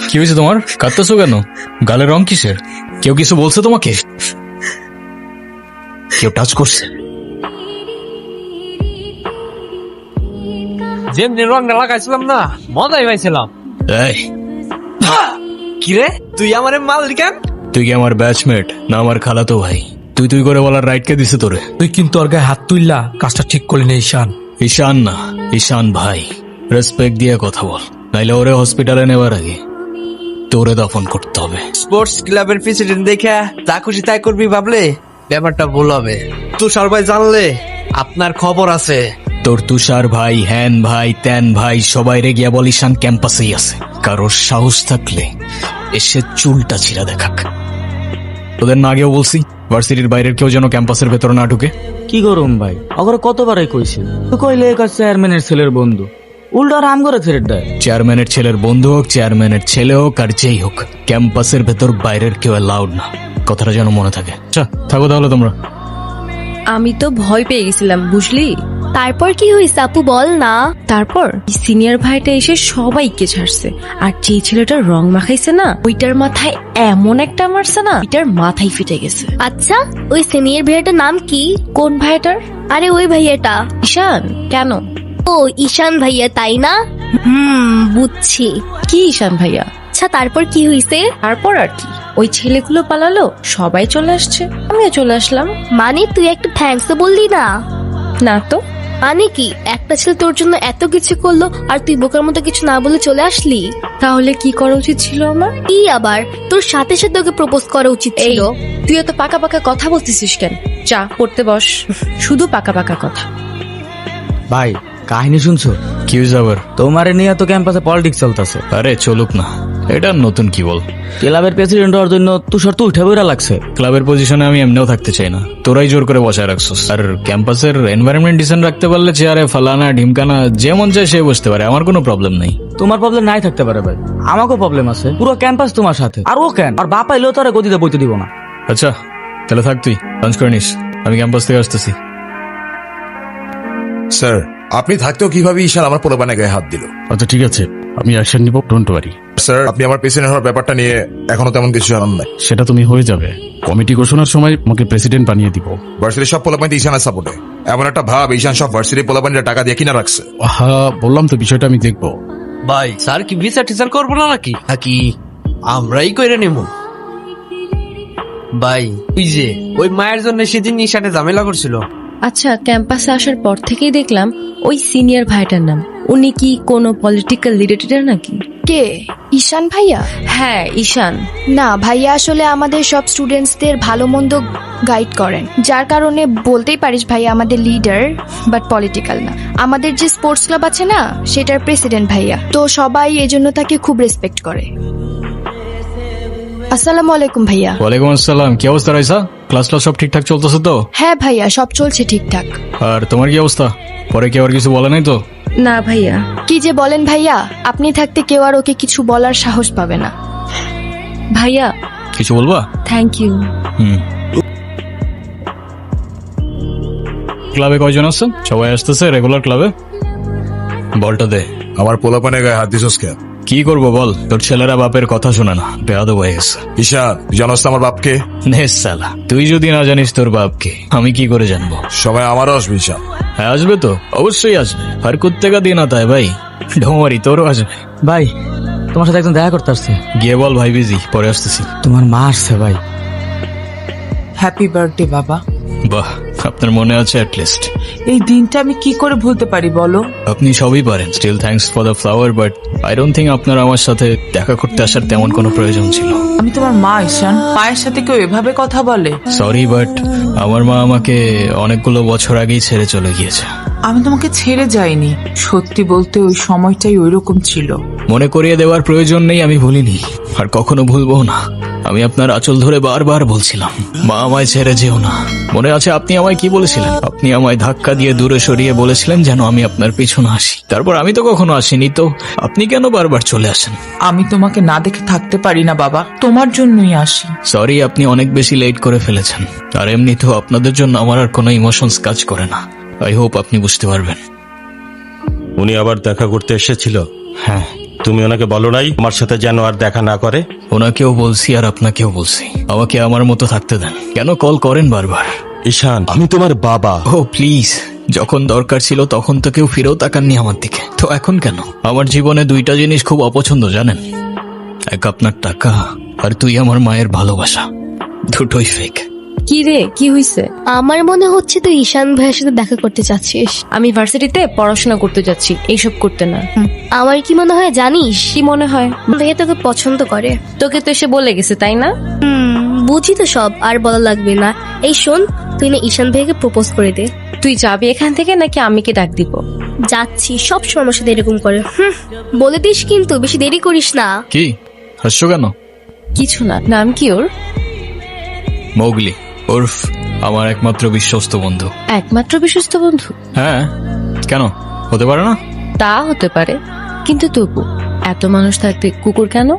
কি হয়েছে তোমার? কাঁদতেছো কেন? গালের রং কিসের? কেউ কিছু বলছে তোমাকে? কেউ টাচ করছে? যেমনি রংটা লাগাইছিলাম না, মজাই পাইছিলাম। এই, কিরে তুই আমারে মাল কেন? তুই কি আমার ব্যাচমেট না আমার খালাতো ভাই? তুই তুই করে বলার রাইট কে দিছে তোরে? তুই কিন্তু ওর গায়ে হাত তুললা, কাজটা ঠিক করলি না ঈশান। ঈশান না, ঈশান ভাই। রেসপেক্ট দিয়ে কথা বল, নাইলে ওরে হসপিটালে নেওয়ার আগে তোরে দফন করতে হবে। স্পোর্টস ক্লাবের প্রেসিডেন্ট দেখে যা খুশি তাই করবি ভাবলে ব্যাপারটা ভুল হবে। তুষার ভাই জানলে আপনার খবর আছে। তোর তুষার ভাই, হ্যান ভাই, ত্যান ভাই সবাই রে গিয়া বল ঈশান ক্যাম্পাসেই আছে। কারোর সাহস থাকলে এসে চুলটা ছিঁড়া দেখাক। তোদের না আগেও বলছি ভার্সিটির বাইরের কেউ যেন ক্যাম্পাসের ভেতর না ঢুকে। কি করুম ভাই, অগরে কতবারই কইছি, তো কইলে একা চেয়ারম্যানের ছেলের বন্ধু, উল্টা রাম করে ছেড়ে দেয়। চেয়ারম্যানের ছেলের বন্ধু হোক, চেয়ারম্যানের ছেলে হোক আর যেই হোক, ক্যাম্পাসের ভেতর বাইরের কেউ অ্যালাউড না। কথাটা যেন মনে থাকে। আচ্ছা থাকো তাহলে তোমরা। আমি তো ভয় পেয়ে গেছিলাম বুঝলি। তারপর কি হয়েছে আপু বল না। তারপর সিনিয়র ভাইটা এসে সবাইকে ছাড়ছে, আর যে ছেলেটা রং মাখাইছে না, ওইটার মাথায় এমন একটা মারছে না, ওইটার মাথায় ফিটে গেছে। আচ্ছা ওই সিনিয়র ভাইয়াটার নাম কি? কোন ভাইটার? আরে ওই ভাইয়াটা। ঈশান। কেন? ও ঈশান ভাইয়া তাই না? বুঝছি। কি ঈশান ভাইয়া? আচ্ছা তারপর কি হয়েছে? তারপর আর কি, ওই ছেলেগুলো পালালো, সবাই চলে আসছে, আমিও চলে আসলাম। মানে তুই একটা থ্যাঙ্কস তো বললি না? না তো। মানে কি একটা ছেলে তোর জন্য এত কিছু করলো আর তুই বোকার মতো কিছু না বলে চলে আসলি? তাহলে কি করা উচিত ছিল আমার? কি আবার তোর সাথে সাথে ওকে প্রপোজ করা উচিত এই ছিল। তুই এত পাকা পাকা কথা বলতেছিস কেন? চা পড়তে বস। শুধু পাকা পাকা কথা। ভাই কাহিনী শুনছো? কি হয়েছে আবার? তোমারে নিয়ে তো ক্যাম্পাসে পলিটিক্স চলতেছে। আরে চলুক না, এটা নতুন কি বল। ক্লাবের প্রেসিডেন্ট হওয়ার জন্য তুষার তো উঠে বইরা লাগছে। ক্লাবের পজিশনে আমি এমনিও থাকতে চাই না, তোরাই জোর করে বসায় রাখছস। আর ক্যাম্পাসের এনভায়রনমেন্ট ডিসেন্ট রাখতে পারলে চেয়ারে ফালানা ঢিমকানা যেমন চায় সে বসতে পারে, আমার কোনো প্রবলেম নেই। তোমার প্রবলেম নাই থাকতে পারে ভাই, আমাকেও প্রবলেম আছে। পুরো ক্যাম্পাস তোমার সাথে, আর ও কেন? আর বাপ আইলেও তারা গদিতে বইতে দিব না। আচ্ছা তাহলে থাক, তুই লাঞ্চ করে নিস, আমি ক্যাম্পাস থেকে আসতেছি। স্যার আপনি থাকতেও কিভাবে ঈশান আমার পোলাপানে গায়ে হাত দিল? আচ্ছা ঠিক আছে, আমি অ্যাকশন নিব, ডোন্ট ওয়ারি। স্যার আপনি আমার প্রেসিডেন্ট হওয়ার ব্যাপারটা নিয়ে এখনো তেমন কিছু জানান নাই। সেটা তুমি হয়ে যাবে, কমিটি ঘোষণার সময় আমাকে প্রেসিডেন্ট বানিয়ে দিব। ভার্সিটির সব পোলাপানি ঈশানের সাপোর্টে। এমন একটা ভাব ঈশান সব ভার্সিটির পোলাপানিরা টাকা দিয়ে কিনা রাখছে। হ্যাঁ বললাম তো, বিষয়টা আমি দেখবো। ভাই স্যার কি বিচার টিচার করবো না নাকি আমরাই কইরে নেব? ভাই ওই যে ওই মায়ের জন্য সেদিন ঈশানে ঝামেলা করছিল। আচ্ছা ক্যাম্পাসে আসার পর থেকেই দেখলাম ওই সিনিয়র ভাইটার নাম, উনি কি কোনো পলিটিক্যাল লিডার নাকি? কে? ঈশান ভাইয়া? হ্যাঁ ঈশান। না ভাইয়া আসলে আমাদের সব স্টুডেন্টসদের ভালো মন্দ গাইড করেন, যার কারণে বলতেই পারিস ভাইয়া আমাদের লিডার, বাট পলিটিক্যাল না। আমাদের যে স্পোর্টস ক্লাব আছে না, সেটার প্রেসিডেন্ট ভাইয়া, তো সবাই এজন্য তাকে খুব রেসপেক্ট করে। আসসালামু আলাইকুম ভাইয়া। ওয়ালাইকুম আসসালাম। কি অবস্থা রাইসা? ক্লাস সব ঠিকঠাক চলতেছে তো? হ্যাঁ ভাইয়া সব চলছে ঠিকঠাক। আর তোমার কি অবস্থা? পরে কেউ আর কিছু বলে নাই তো? না ভাইয়া। কি যে বলেন ভাইয়া, আপনি থাকতে কেউ আর ওকে কিছু বলার সাহস পাবে না। ভাইয়া কিছু বলবা? Thank you. ক্লাবে কয়জন আছেন? সবাই আসতেছে রেগুলার ক্লাবে? বলটা দে। আমার পোলাপানে গায়ে হাত দিছস কেন? কি করবো বল, তোর ছেলেরা বাপের কথা শোনে না, বেয়াদব হয়ে গেছে। ঈশান তুই জানোস তো আমার বাপকে? নে সালা, তুই যদি না জানিস তোর বাপকে, আমি কি করে জানবো? সময় আমারও আসবে ঈশান। হ্যাঁ আসবে তো, অবশ্যই আসবে। আর কুত্তেকা দিন আতা হয় ভাই, ঢোমারি তোরও আসবে। ভাই তোমার সাথে একজন দেখা করতে আসছে। গিয়ে বল ভাই বিজি, পরে আসতেছি। তোমার মা আসছে ভাই। হ্যাপি বার্থডে বাবা। বাহ, আপনার মনে আছে অ্যাটলিস্ট। এই দিনটা আমি কি করে ভুলতে পারি বলো? আপনি সবই পারেন, still thanks for the flower, but I don't think আপনার আমার সাথে দেখা করতে আসার তেমন কোনো প্রয়োজন ছিল। আমি তোমার মা ঈশান, মায়ের সাথে কেউ এভাবে কথা বলে? সরি, বাট আমার মা আমাকে অনেকগুলো বছর আগেই ছেড়ে চলে গিয়েছে। আমি তোমাকে ছেড়ে যাইনি, সত্যি বলতে ওই সময়টাই ওইরকম ছিল। মনে করিয়ে দেওয়ার প্রয়োজন নেই, আমি ভুলিনি আর কখনো ভুলবো না। আমি আপনার আঁচল ধরে বারবার বলছিলাম, মা আমায় ছেড়ে যেও না। মনে আছে আপনি আমায় কি বলেছিলেন? আপনি আমায় ধাক্কা দিয়ে দূরে সরিয়ে বলেছিলেন যেন আমি আপনার পিছনে আসি। তারপর আমি তো কখনো আসিনি, তো আপনি কেন বারবার চলে আসেন? আমি তোমাকে না দেখে থাকতে পারি না বাবা, তোমার জন্যই আসি। সরি, আপনি অনেক বেশি লেট করে ফেলেছেন। আর এমনিতেও আপনাদের জন্য আমার আর কোনো ইমোশনস কাজ করে না। আই হোপ আপনি বুঝতে পারবেন। উনি আবার দেখা করতে এসেছিল? হ্যাঁ, তুমি ওনাকে বলো নাই আমার সাথে যেন আর দেখা না করে? ওনাকেও বলছি আর আপনাকেও বলছি, আমাকে আমার মতো থাকতে দেন। কেন কল করেন বারবার? ঈশান, আমি তোমার বাবা। ও প্লিজ, যখন দরকার ছিল তখন তো কেউ ফিরেও তাকাননি আমার দিকে, তো এখন কেন? আমার জীবনে দুইটা জিনিস খুব অপছন্দ জানেন, এক আপনার টাকা আর তুই আমার মায়ের ভালোবাসা, দুটোই ফেক। কি রে, কি হইছে? আমার মনে হচ্ছে তুই ঈশান ভাইয়ের সাথে দেখা করতে চাচ্ছিস। আমি ভার্সিটিতে পড়াশোনা করতে যাচ্ছি, এইসব করতে না। আমার কি মনে হয় জানিস? কি মনে হয়? ভাইয়া তোকে পছন্দ করে। তোকে তো এসে বলে গেছে, তাই না? বুঝি তো সব, আর বলা লাগবে না। এই শোন, তুই না ঈশান ভাইকে প্রপোজ করে দে। তুই যাবি এখান থেকে নাকি আমিকে ডাক দিব? যাচ্ছি, সব সময় আমার সাথে এরকম করে। বলে দিস কিন্তু, বেশি দেরি করিস না। কি হাসছো কেন? কিছু না। নাম কি ওর? মৌগলি, ওরফ আমার একমাত্র বিশ্বস্ত বন্ধু। একমাত্র বিশ্বস্ত বন্ধু? হ্যাঁ, কেন হতে পারে না? তা হতে পারে, কিন্তু তবু এত মানুষ থাকতে কুকুর কেন?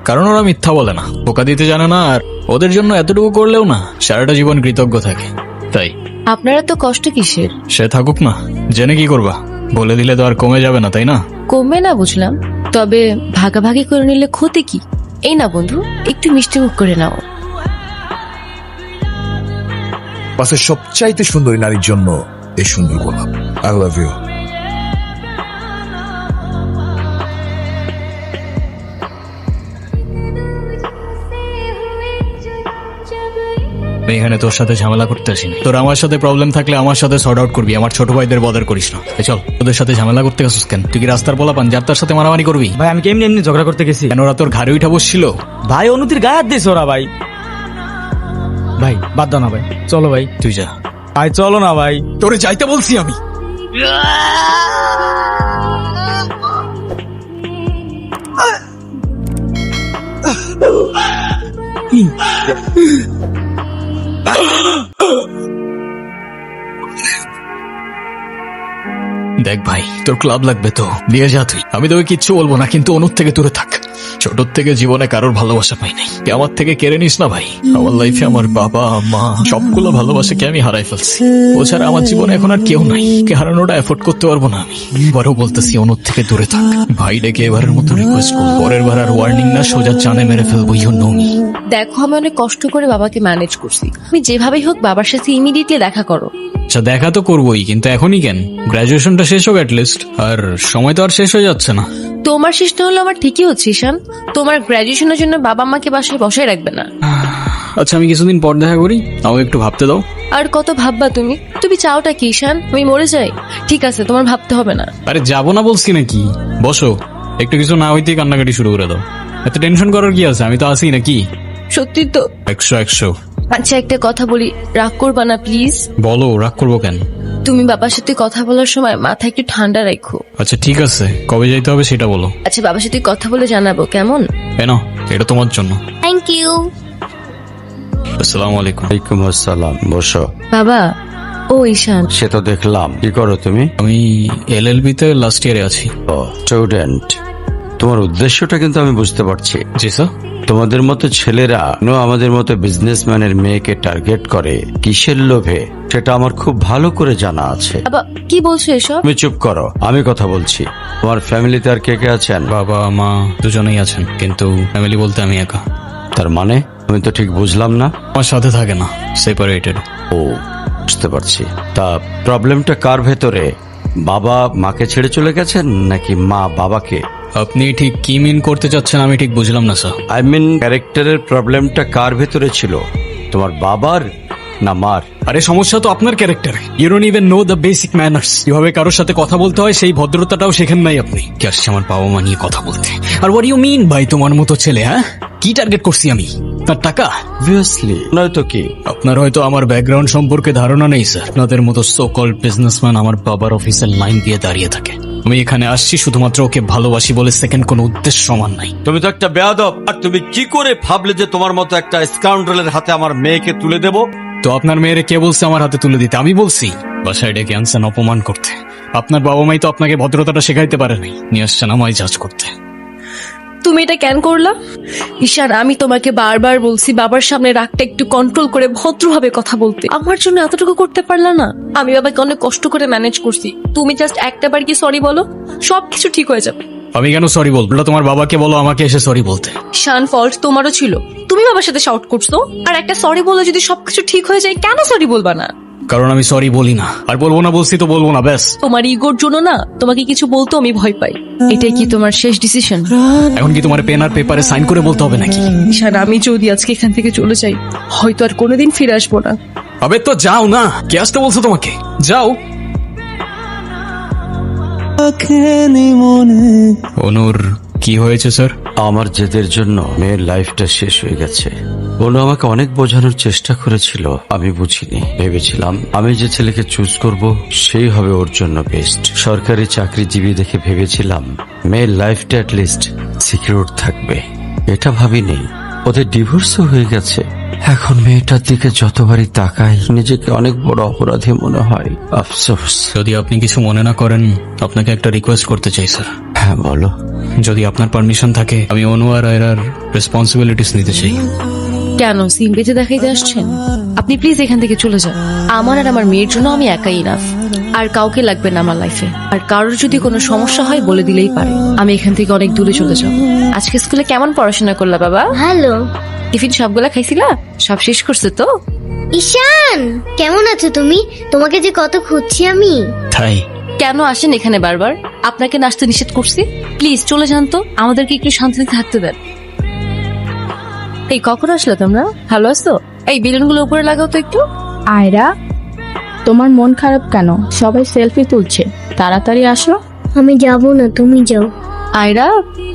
কারণ ওরা মিথ্যা বলে না, ধোকা দিতে জানে না, আর ওদের জন্য এতটুকু করলেও না সারাটা জীবন কৃতজ্ঞ থাকে, তাই। আপনারা তো কষ্ট কিসের? সে থাকুক না, জেনে কি করবা? বলে দিলে তো আর কমে যাবে না, তাই না? কমবে না বুঝলাম, তবে ভাগাভাগি করে নিলে ক্ষতি কি? এই না বন্ধু, একটু মিষ্টি মুখ করে নাও। পাশে সবচাইতে সুন্দরী নারীর জন্য এই সুন্দর গোলাপ। I love you. আমি এখানে তোর সাথে ঝামেলা করতে আসিনি। তোর আমার সাথে প্রবলেম থাকলে আমার সাথে সর্ট আউট করবি, আমার ছোট ভাইদের বদার করিস না। চল, তোদের সাথে ঝামেলা করতে গেছিস কেন? তুই কি রাস্তার পোলা পান যার তার সাথে মারামারি করবি? ভাই আমি কেমনি এমনি ঝগড়া করতে গেছি? কেন ওরা তোর ঘাড়ে উঠা বসছিল? ভাই অনুতির গায়ে হাত দিয়েছে ওরা। ভাই ভাই বাদ দাও না ভাই, চলো ভাই। তুই যা ভাই চলো না ভাই। তোরে যাইতে বলছি আমি। দেখ ভাই, তোর ক্লাব লাগবে তো নিয়ে যা তুই, আমি তোকে কিচ্ছু বলবো না, কিন্তু অনুর থেকে দূরে থাক। ছোট থেকে জীবনে কারোর ভালোবাসা পাই নাই, আমার থেকে কেড়ে নিস না ভাই। আমার লাইফে আমার বাবা মা সবগুলো ভালোবাসাকে আমি হারাই ফেলছি, ও ছাড়া আমার জীবনে এখন আর কেউ নাই। কে হারানোটা এফোর্ড করতে পারবো না আমি। এবারও বলতেছি অনুর থেকে দূরে থাক ভাই, ডেকে এবারের মতো রিকোয়েস্ট করবো। পরের বার আর ওয়ার্নিং না, সোজা জানে মেরে ফেলবো। You know me. দেখো, আমি অনেক কষ্ট করে বাবাকে ম্যানেজ করছি, তুমি যেভাবেই হোক বাবার সাথে ইমিডিয়েটলি দেখা করো। আচ্ছা দেখা তো করবোই, কিন্তু এখনই কেন? গ্রাজুয়েশনটা শেষ হোক অ্যাটলিস্ট, আর সময় তো আর শেষ হয়ে যাচ্ছে না। তোমার শেষ না হলো আমার ঠিকই হচ্ছে ঈশান, তোমার গ্রাজুয়েশনের জন্য বাবা মাকে বাসায় বসায় রাখবে না। আচ্ছা আমি কিছুদিন পর দেখা করি, আমাকে একটু ভাবতে দাও। আর কত ভাববা তুমি? তুমি চাওটা কি ঈশান, আমি মরে যাই? ঠিক আছে, তোমার ভাবতে হবে না। আরে যাবো না বলছি নাকি? বসো, একটু কিছু না হইতেই কান্নাকাটি শুরু করে দাও। এত টেনশন করার কি আছে, আমি তো আছি নাকি? সত্যি তো? 100। আচ্ছা একটা কথা বলি, রাগ করবা না প্লিজ? বলো, রাগ করবো কেন? তুমি বাবার সাথে কথা বলার সময় মাথা একটু ঠান্ডা রাখো। আচ্ছা ঠিক আছে, কবে যাইতে হবে সেটা বলো। আচ্ছা বাবার সাথে কথা বলে জানাবো, কেমন? নাও, এটা তোমার জন্য। Thank you. আসসালামু আলাইকুম। ওয়ালাইকুম আসসালাম, বসো। বাবা, ও ঈশান। সে তো দেখলাম। কি করো তুমি? আমি LLB তে লাস্ট ইয়ারে আছি। ও স্টুডেন্ট। তোমার উদ্দেশ্যটা কিন্তু আমি বুঝতে পারছি। জি স্যার। তোমাদের মতো ছেলেরা আমাদের মতো বিজনেসম্যানের মেয়েকে টার্গেট করে কিসের লোভে, সেটা আমার খুব ভালো করে জানা আছে। বাবা কি বলছো এসব? তুমি চুপ করো, আমি কথা বলছি। তোমার ফ্যামিলিতে আর কে কে আছেন? বাবা মা দুজনেই আছেন, কিন্তু ফ্যামিলি বলতে আমি একা। তার মানে আমি তো ঠিক বুঝলাম না। আমার সাথে থাকে না, সেপারেটেড। ও বুঝতে পারছি। তা প্রবলেমটা কার ভেতরে? বাবা মাকে ছেড়ে চলে গেছেন নাকি মা বাবাকে? আপনি ঠিক কি মিন করতে চাচ্ছেন আমি ঠিক বুঝলাম না স্যার। আই মিন ক্যারেক্টারের প্রবলেমটা কার ভেতরে ছিল, তোমার বাবার না মার? আরে সমস্যা তো আপনার ক্যারেক্টারে। You don't even know the basic manners, কিভাবে কারোর সাথে কথা বলতে হয় সেই ভদ্রতাটাও শেখেন নাই আপনি। কি আসছে আমার বাবা মা নিয়ে কথা বলতে? আর হোয়াট ইউ মিন ভাই তোমার মতো ছেলে? হ্যাঁ, কি টার্গেট করছি আমি? তার টাকা? অবভিয়াসলি নয়তো কি? আপনার হয়তো আমার ব্যাকগ্রাউন্ড সম্পর্কে ধারণা নেই স্যার। আপনাদের মতো সো কল্ড বিজনেসম্যান আমার বাবার অফিসের লাইন দিয়ে দাঁড়িয়ে থাকে। আমি এখানে আসছি শুধুমাত্র ওকে ভালোবাসি বলে, সেকেন্ড কোনো উদ্দেশ্য সমান নাই। তুমি তো একটা বেয়াদব। আর তুমি কি করে ভাবলে যে তোমার মতো একটা স্কাউন্ডারের হাতে আমার মেয়েকে তুলে দেব? তো আপনার মেয়েরে কে বলছে আমার হাতে তুলে দিতে? আমি বলছি? বাসায় ডেকে আনছেন অপমান করতে। আপনার বাবা মাই তো আপনাকে ভদ্রতাটা শেখাইতে পারেনি, নিয়ে আসছেন আমায় জাজ করতে। তুমি এটা কেন করলা? ঈশান, আমি তোমাকে বারবার বলছি বাবার সামনে রাগটা একটু কন্ট্রোল করে ভদ্রভাবে কথা বলতে। আমার জন্য এতটুকু করতে পারলা না? আমি বাবাকে অনেক কষ্ট করে ম্যানেজ করছি। তুমি জাস্ট একটা বার কি সরি বলো, সবকিছু ঠিক হয়ে যাবে। আমি কেন সরি বলবো? তোমার বাবাকে বলো আমাকে এসে সরি বলতে। ঈশান, ফল্ট তোমারও ছিল। তুমি বাবার সাথে শাউট করছো, আর একটা সরি বলে যদি সবকিছু ঠিক হয়ে যায়, কেন সরি বলবা না? কারণ আমি সরি বলি না, আর বলবো না, বলছি তো বলবো না, ব্যাস। তোমার ইগোর জন্য না তোমাকে কিছু বলতে আমি ভয় পাই। এটাই কি তোমার শেষ ডিসিশন? এখন কি তোমার পেন আর পেপারে সাইন করে বলতে হবে নাকি? ঈশান, আমি যদি আজকে এখান থেকে চলে যাই, হয়তো আর কোনোদিন ফিরে আসবো না। আবে তো যাও না, কে আসতে বলছো তোমাকে? যাও। অনুর কি হয়েছে স্যার? আমার জেদের জন্য মেয়ের লাইফটা শেষ হয়ে গেছে। অনু আমাকে অনেক বোঝানোর চেষ্টা করেছিল, আমি বুঝিনি। ভেবেছিলাম আমি যে ছেলেকে চুজ করব সেই হবে ওর জন্য বেস্ট। সরকারি চাকরিজীবী দেখে ভেবেছিলাম মেয়ের লাইফটা অ্যাটলিস্ট সিকিউর থাকবে। এটা ভাবিনি ওদের ডিভোর্সও হয়ে গেছে। এখন মেয়েটার দিকে যতবারই তাকাই নিজেকে অনেক বড় অপরাধী মনে হয়। আফসোস। যদি আপনি কিছু মনে না করেন, আপনাকে একটা রিকোয়েস্ট করতে চাই স্যার। হ্যাঁ বলো। যদি আপনার পারমিশন থাকে, আমি অনু আর আয়রার রেসপন্সিবিলিটিস নিতে চাই। কেন সিন বেঁচে দেখাইতে আসছেন? আপনি প্লিজ এখান থেকে চলে যান। আমার আর আমার মেয়ের জন্য আমি একাই ইনাফ, আর কাউকে লাগবে না আমার লাইফে। আর কারোর যদি কোনো সমস্যা হয় বলে দিলেই পারে। আমি এখান থেকে অনেক দূরে চলে যাব। আজকে স্কুলে কেমন পড়াশোনা করলা বাবা? ভালো। টিফিন সবগুলা খাইছিলা? সব শেষ করছে তো? ঈশান, কেমন আছো তুমি? তোমাকে যে কত খুঁজছি আমি। তাই কেন আসেন এখানে বারবার? আপনাকে নাচতে নিষেধ করছি? প্লিজ চলে যান তো, আমাদেরকে একটু শান্তিতে থাকতে দেন। এই কখন আসলে তোমরা? ভালো আছো? এই বেলুনগুলো উপরে লাগাও তো একটু। আয়রা, তোমার মন খারাপ কেন? সবাই সেলফি তুলছে, তাড়াতাড়ি আসো। আমি যাব না, তুমি যাও। আয়রা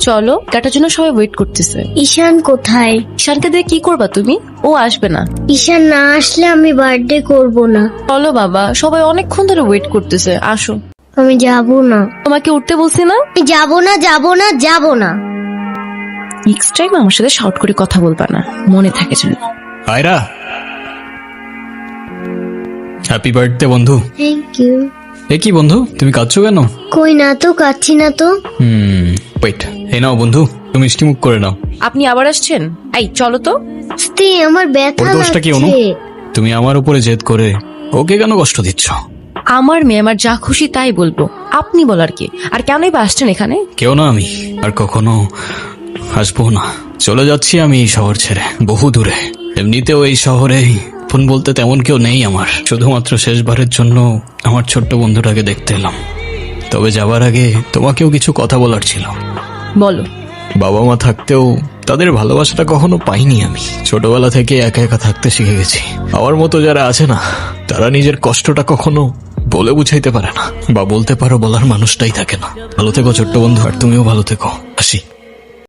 চলো, কাটার জন্য সবাই ওয়েট করতেছে। ঈশান কোথায়? ঈশানকে দিয়ে কি করবা তুমি? ও আসবে না। ঈশান না আসলে আমি বার্থডে করব না। চলো বাবা, সবাই অনেকক্ষণ ধরে ওয়েট করতেছে, আসো। আমি যাব না। তোমাকে উঠতে বলছি না? আমি যাব না, যাব না, যাব না। নেক্সট টাইম আমার সাথে শাউট করে কথা বলবা না, মনে থাকে যেন। আয়রা, হ্যাপি বার্থডে বন্ধু। Thank you. এ কি বন্ধু, তুমি কাঁদছো কেন? কই না তো, কাচ্ছি না তো। ওয়েট, এই নাও বন্ধু, তুমি মিষ্টি মুখ করে নাও। আপনি আবার আসছেন? এই চলো তো। স্তে আমার ব্যথা ওর দোষটা কি অনু? লাগছে। তুমি আমার উপরে জেদ করে ওকে কেন কষ্ট দিচ্ছ? আমার মেয়ে আমার যা খুশি তাই বলবো, আপনি বলার কি? আর কেনই বা আসছেন এখানে? কেউ না, আমি আর কখনো আসবো না। চলে যাচ্ছি আমি এই শহর ছেড়ে, বহু দূরে। এমনিতেও এই শহরে ফোন বলতে তেমন কেউ নেই আমার। শুধুমাত্র শেষবারের জন্য আমার ছোট্ট বন্ধুটাকে দেখতে এলাম। তবে যাবার আগে তোমাকেও কিছু কথা বলার ছিল। বলো। বাবা মা থাকতেও তাদের ভালোবাসাটা কখনো পাইনি আমি। ছোটবেলা থেকে একা একা থাকতে শিখে গেছি। আমার মতো যারা আছে না, তারা নিজের কষ্টটা কখনো বলে বুঝাইতে পারে না, বা বলতে পারো বলার মানুষটাই থাকে না। ভালো থেকো ছোট্ট বন্ধু, আর তুমিও ভালো থেকো। আসি।